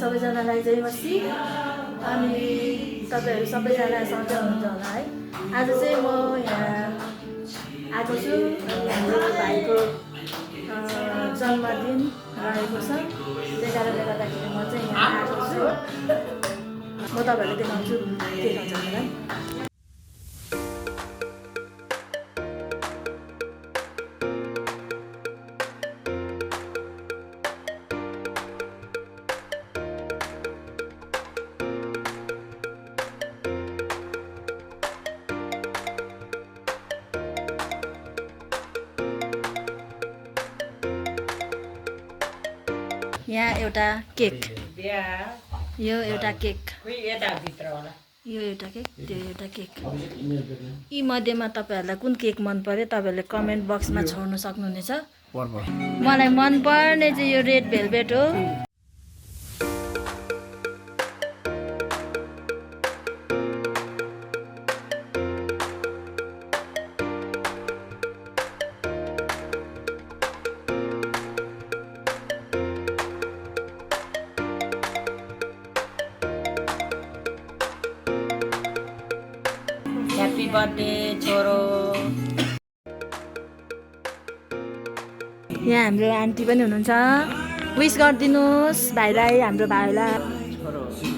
सबैजनालाई जय मसी। अनि तपाईँहरू सबैजना सन्चै हुनुहुन्छ होला है। आज चाहिँ म यहाँ आएको छु। हाम्रो भाइको जन्मदिन रहेको छ, त्यही कारणले गर्दाखेरि म चाहिँ यहाँ आएको छु। म तपाईँहरूलाई देखाउँछु के खान्छ मलाई। यहाँ एउटा केक, यो एउटा केक, यो एउटा केक, त्यो एउटा केक। यी मध्येमा तपाईँहरूलाई कुन केक मन पर्यो तपाईँहरूले कमेन्ट बक्समा छोड्न सक्नुहुनेछ। मलाई मनपर्ने चाहिँ यो रेड भेलभेट हो। ह्याप्पी बर्थडे छोरो। यहाँ हाम्रो आन्टी पनि हुनुहुन्छ, विस गरिदिनुहोस् भाइलाई, हाम्रो भाइलाई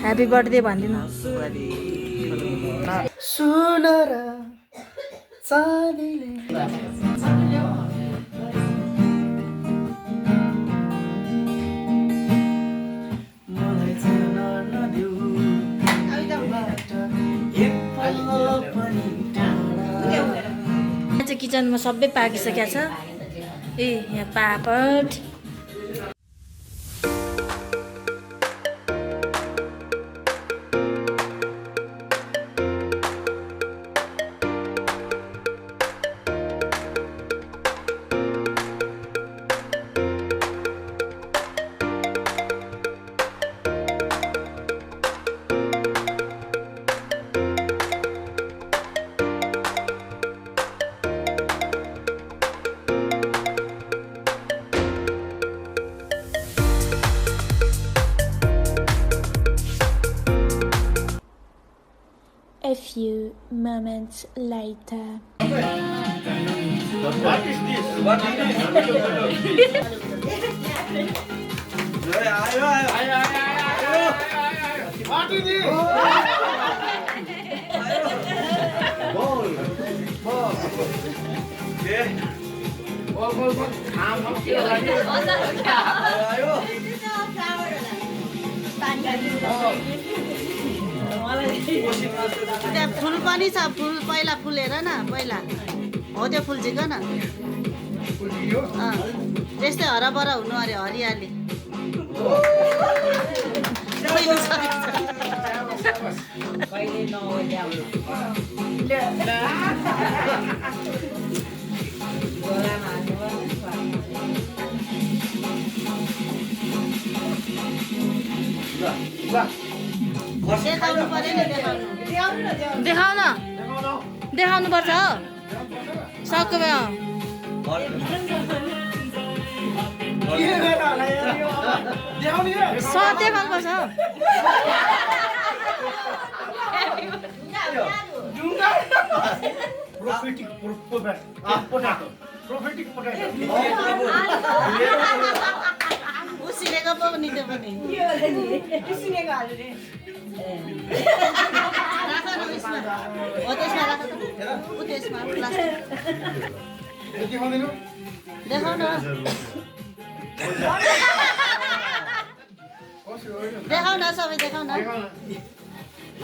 ह्याप्पी बर्थडे भनिदिनुहोस्। सुनर चाँदीले मलाई जान नदेऊ यहाँ चाहिँ किचनमा सबै पाकिसकेको छ। ए यहाँ पापड, A few moments later. What is this? What is this? What is this? Ball. Okay. Ball. त्यहाँ फुल पनि छ, फुल पहिला फुलेर न, पहिला हो त्यो फुल झिक न। त्यस्तै हराभरा हुनु अरे, हरियाली। देखाउनु पर्यो नि, देखाउन देखाउनुपर्छ हो सक्यो भए। देखाउनुपर्छ। उसिनेको पो नि त्यो पनि। राख न उयसमा, हो त्यसमा राख त, उ त्यसमा प्लास्टिक। देखाउ न, देखाउ न, सबै देखाउ न।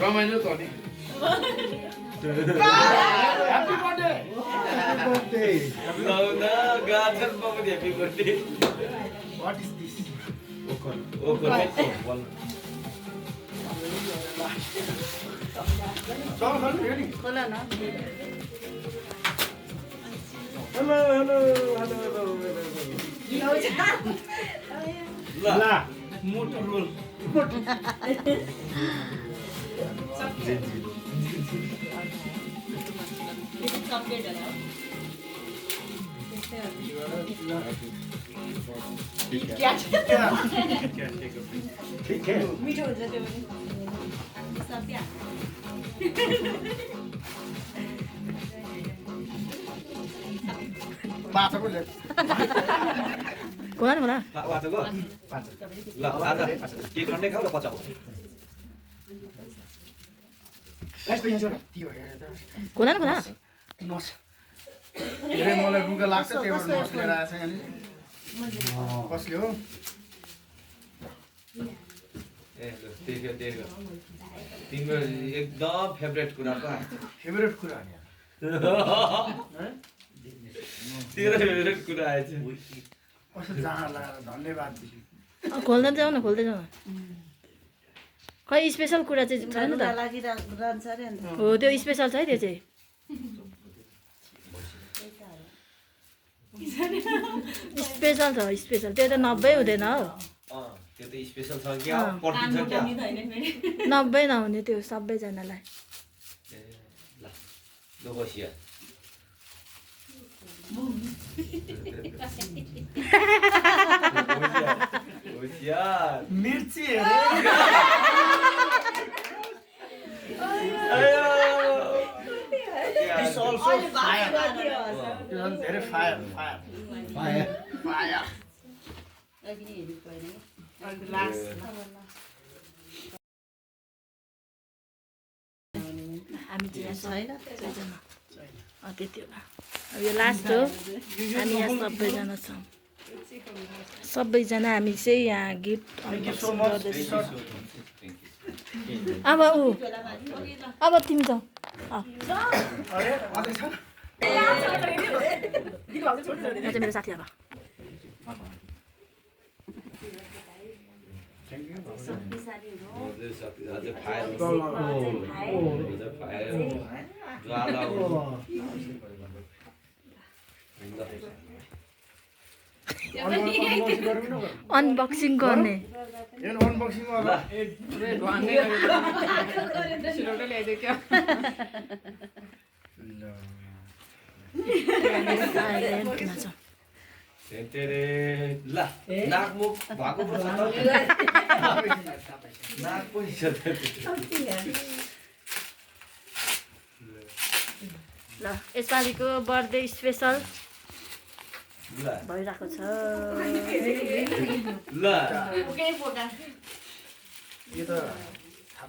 रमाइलो त नि। Happy birthday. What is this? खोला न। Hello. La. Motor roll. ठीक है मिठो हुन्छ त्यो पनि सब्या माछाको ले खोला न खोला वाचको ल आज के खण्डै खाऊ र पचाऊ यस्तो यहाँ छोरा त्यो खोला न खोला नस धेरै मलाई रुगा लाग्छ त्यो नस लिएर आएछ यहाँ कसले हो ए ल त्यही तिम्रो एकदम फेभरेट कुरा पो आयो फेभरेट कुरा नि तेरो फेभरेट कुरा आएछ कस्तो जाँड लगाएर धन्यवाद खोल्दै जाऊ न खोल्दै जाऊ न खै स्पेसल कुरा चाहिँ छैन त लागिरहन्छ अरे अन्त हो त्यो स्पेसल छ है त्यो चाहिँ स्पेसल छ स्पेसल त्यो त 90 हुँदैन हो त्यो त स्पेसल छ क्या पर्दिन्छ क्या 90 नहुने त्यो सबैजनालाई ए ल लो बसिया होशियार मिर्ची हेरे This also fire. This one very fire. हामी चाहिँ यहाँ छैन सबैजना त्यति होला अब यो लास्ट हो हामी यहाँ सबैजना छौँ सबैजना हामी चाहिँ यहाँ गिफ्ट अनबक्सिङ गर्दैछौँ अब अब तिमी जाऊ यहाँ चाहिँ मेरो साथी अब अनबक्सिङ गर्ने अनबक्सिङ वाला ल नाक मुख भएको पो छ त नाक पनि छ ल यसपालिको बर्थडे स्पेसल ल भइरहेको छ ल यो त थाहा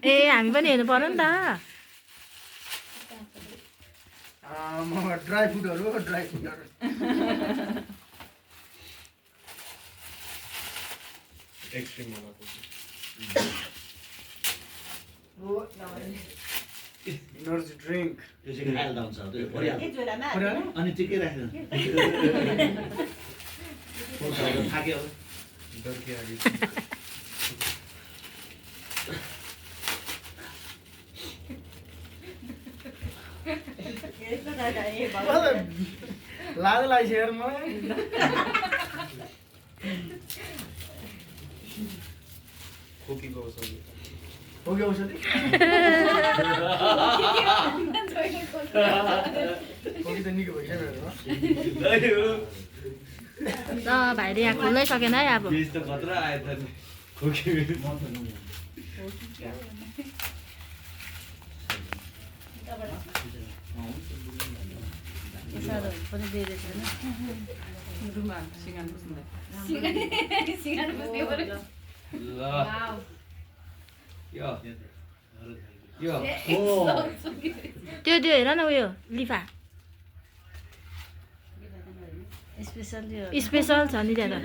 ए हामी पनि हेर्नु पर्यो नि त ड्राई फ्रुटहरू एनर्जी ड्रिङ्क त्यो चाहिँ खाएर लाउँछ त्यो परिहाल्छ एक झोलामा अनि टिकै राखेर थाक्यो लाग्यो हेर मलाई खोकीको औषधि हो कि औषधि खोकी त निकै भइसक्यो ल भाइले यहाँ खोल्नै सकेन है अब बीज त खतरा आयो त खोकी पनि दिएको छैन ल यो त्यो हेर न उयो लिफा स्पेसल यो स्पेसल छ नि त्यहाँ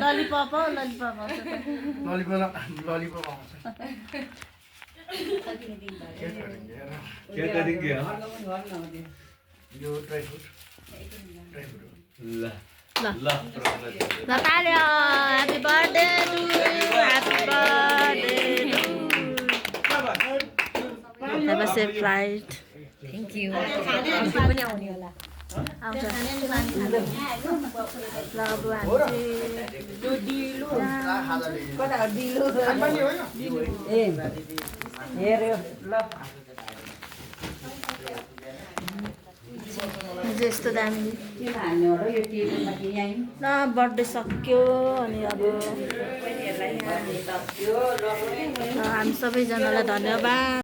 ललिपप आउँछ ललिपप आउँछ यो ड्राई फ्रुट ल ल ल ताल्यो happy birthday to happy birthday have a safe flight thank you पनि आउने होला आउँछ ल अब हामी चाहिँ यस्तो दामी ल बर्थडे सक्यो अनि अब हामी सबैजनालाई धन्यवाद।